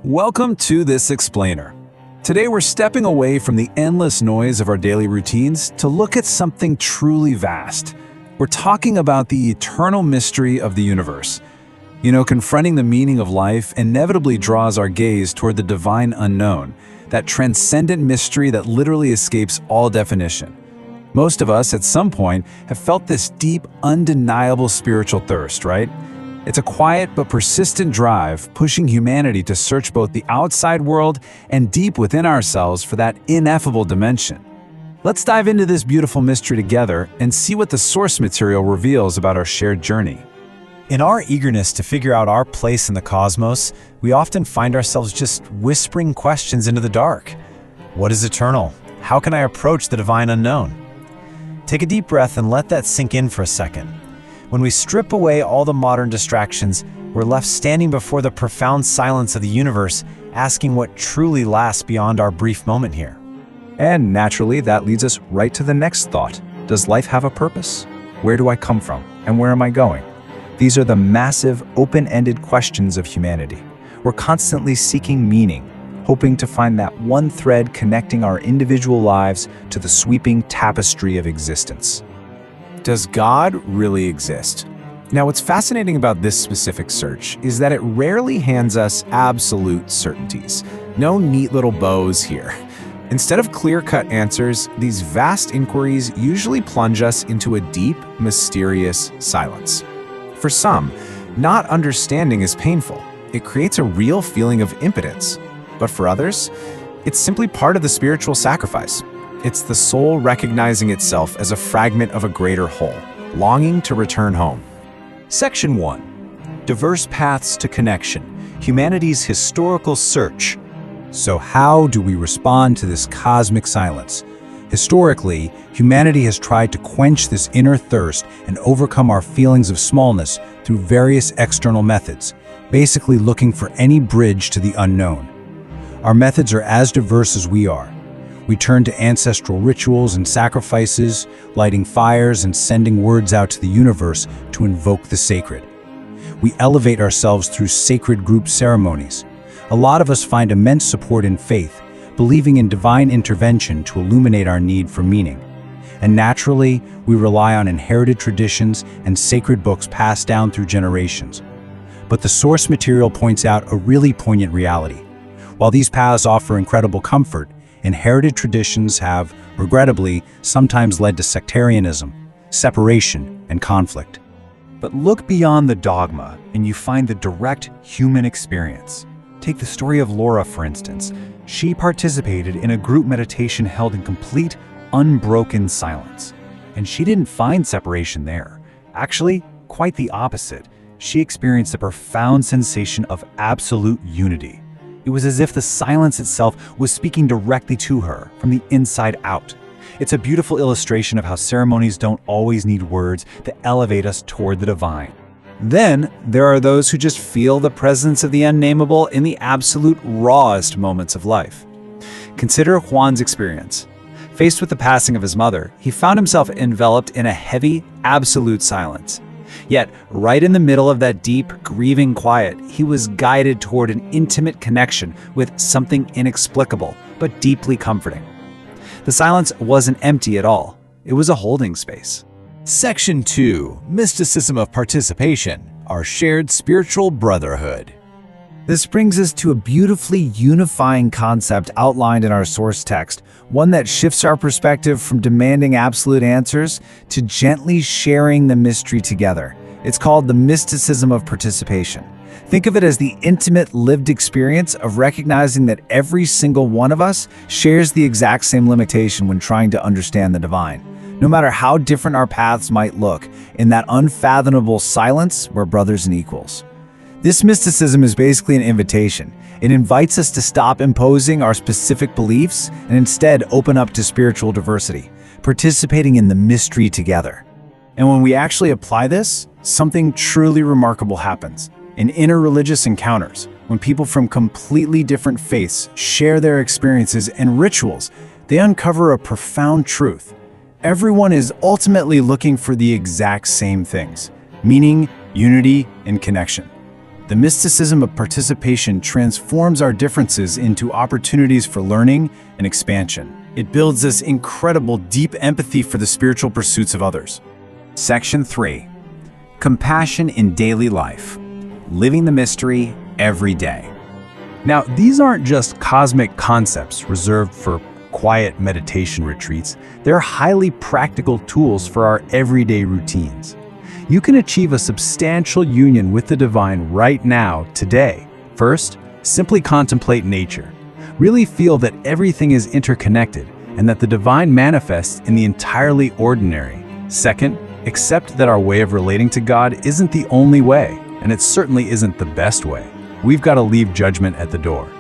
Welcome to This Explainer. Today we're stepping away from the endless noise of our daily routines to look at something truly vast. We're talking about the eternal mystery of the universe. Confronting the meaning of life inevitably draws our gaze toward the divine unknown, that transcendent mystery that literally escapes all definition. Most of us, at some point, have felt this deep, undeniable spiritual thirst, right? It's a quiet but persistent drive pushing humanity to search both the outside world and deep within ourselves for that ineffable dimension. Let's dive into this beautiful mystery together and see what the source material reveals about our shared journey. In our eagerness to figure out our place in the cosmos, we often find ourselves just whispering questions into the dark. What is eternal? How can I approach the divine unknown? Take a deep breath and let that sink in for a second. When we strip away all the modern distractions, we're left standing before the profound silence of the universe, asking what truly lasts beyond our brief moment here. And naturally, that leads us right to the next thought. Does life have a purpose? Where do I come from? And where am I going? These are the massive, open-ended questions of humanity. We're constantly seeking meaning, hoping to find that one thread connecting our individual lives to the sweeping tapestry of existence. Does God really exist? Now, what's fascinating about this specific search is that it rarely hands us absolute certainties. No neat little bows here. Instead of clear-cut answers, these vast inquiries usually plunge us into a deep, mysterious silence. For some, not understanding is painful. It creates a real feeling of impotence. But for others, it's simply part of the spiritual sacrifice. It's the soul recognizing itself as a fragment of a greater whole, longing to return home. Section 1. Diverse Paths to Connection, Humanity's Historical Search. So how do we respond to this cosmic silence? Historically, humanity has tried to quench this inner thirst and overcome our feelings of smallness through various external methods, basically looking for any bridge to the unknown. Our methods are as diverse as we are. We turn to ancestral rituals and sacrifices, lighting fires and sending words out to the universe to invoke the sacred. We elevate ourselves through sacred group ceremonies. A lot of us find immense support in faith, believing in divine intervention to illuminate our need for meaning. And naturally, we rely on inherited traditions and sacred books passed down through generations. But the source material points out a really poignant reality. While these paths offer incredible comfort, inherited traditions have, regrettably, sometimes led to sectarianism, separation, and conflict. But look beyond the dogma, and you find the direct human experience. Take the story of Laura, for instance. She participated in a group meditation held in complete, unbroken silence. And she didn't find separation there. Actually, quite the opposite. She experienced a profound sensation of absolute unity. It was as if the silence itself was speaking directly to her, from the inside out. It's a beautiful illustration of how ceremonies don't always need words to elevate us toward the divine. Then, there are those who just feel the presence of the unnameable in the absolute rawest moments of life. Consider Juan's experience. Faced with the passing of his mother, he found himself enveloped in a heavy, absolute silence. Yet, right in the middle of that deep, grieving quiet, he was guided toward an intimate connection with something inexplicable, but deeply comforting. The silence wasn't empty at all. It was a holding space. Section 2. Mysticism of Participation, Our Shared Spiritual Brotherhood. This brings us to a beautifully unifying concept outlined in our source text, one that shifts our perspective from demanding absolute answers to gently sharing the mystery together. It's called the mysticism of participation. Think of it as the intimate lived experience of recognizing that every single one of us shares the exact same limitation when trying to understand the divine. No matter how different our paths might look, in that unfathomable silence, we're brothers and equals. This mysticism is basically an invitation. It invites us to stop imposing our specific beliefs and instead open up to spiritual diversity, participating in the mystery together. And when we actually apply this, something truly remarkable happens. In interreligious encounters, when people from completely different faiths share their experiences and rituals, they uncover a profound truth. Everyone is ultimately looking for the exact same things: meaning, unity, and connection. The mysticism of participation transforms our differences into opportunities for learning and expansion. It builds this incredible deep empathy for the spiritual pursuits of others. Section 3. Compassion in daily life. Living the mystery every day. Now, these aren't just cosmic concepts reserved for quiet meditation retreats. They're highly practical tools for our everyday routines. You can achieve a substantial union with the divine right now, today. First, simply contemplate nature. Really feel that everything is interconnected and that the divine manifests in the entirely ordinary. Second, accept that our way of relating to God isn't the only way, and it certainly isn't the best way. We've got to leave judgment at the door.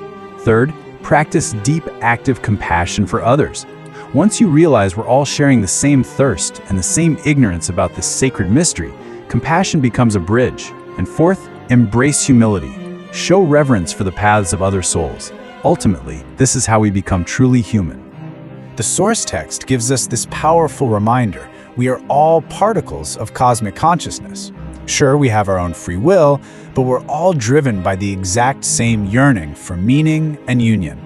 Third, practice deep, active compassion for others. Once you realize we're all sharing the same thirst and the same ignorance about this sacred mystery, compassion becomes a bridge. And fourth, embrace humility. Show reverence for the paths of other souls. Ultimately, this is how we become truly human. The source text gives us this powerful reminder: we are all particles of cosmic consciousness. Sure, we have our own free will, but we're all driven by the exact same yearning for meaning and union.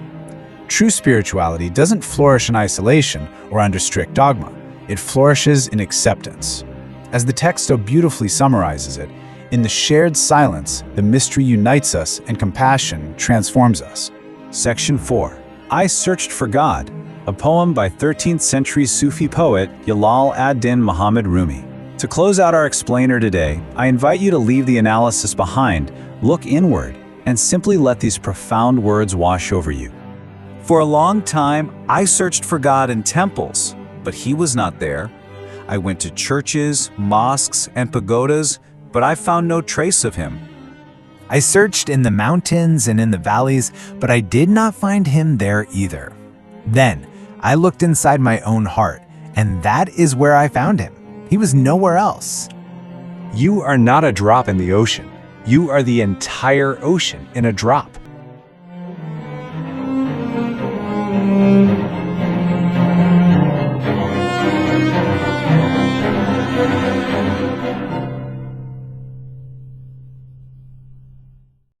True spirituality doesn't flourish in isolation or under strict dogma. It flourishes in acceptance. As the text so beautifully summarizes it, in the shared silence, the mystery unites us and compassion transforms us. Section 4. I Searched for God, a poem by 13th century Sufi poet Jalal ad-Din Muhammad Rumi. To close out our explainer today, I invite you to leave the analysis behind, look inward, and simply let these profound words wash over you. For a long time, I searched for God in temples, but He was not there. I went to churches, mosques, and pagodas, but I found no trace of Him. I searched in the mountains and in the valleys, but I did not find Him there either. Then, I looked inside my own heart, and that is where I found Him. He was nowhere else. You are not a drop in the ocean. You are the entire ocean in a drop.